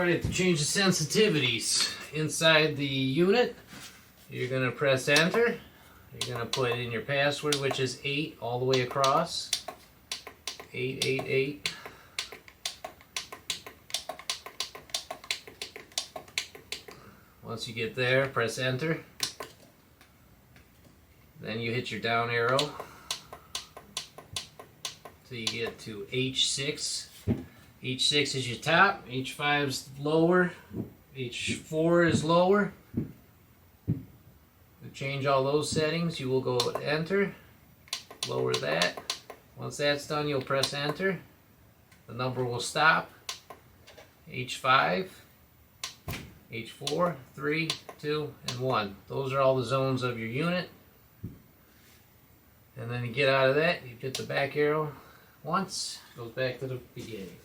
Alright, to change the sensitivities inside the unit, you're going to press enter. You're going to put in your password, which is 8 all the way across. 888. Once you get there, press enter. Then you hit your down arrow till you get to H6. H6 is your top, H5 is lower, H4 is lower. To change all those settings, you will go enter, lower that. Once that's done, you'll press enter. The number will stop. H5, H4, 3, 2, and 1. Those are all the zones of your unit. And then you get out of that, you hit the back arrow once, goes back to the beginning.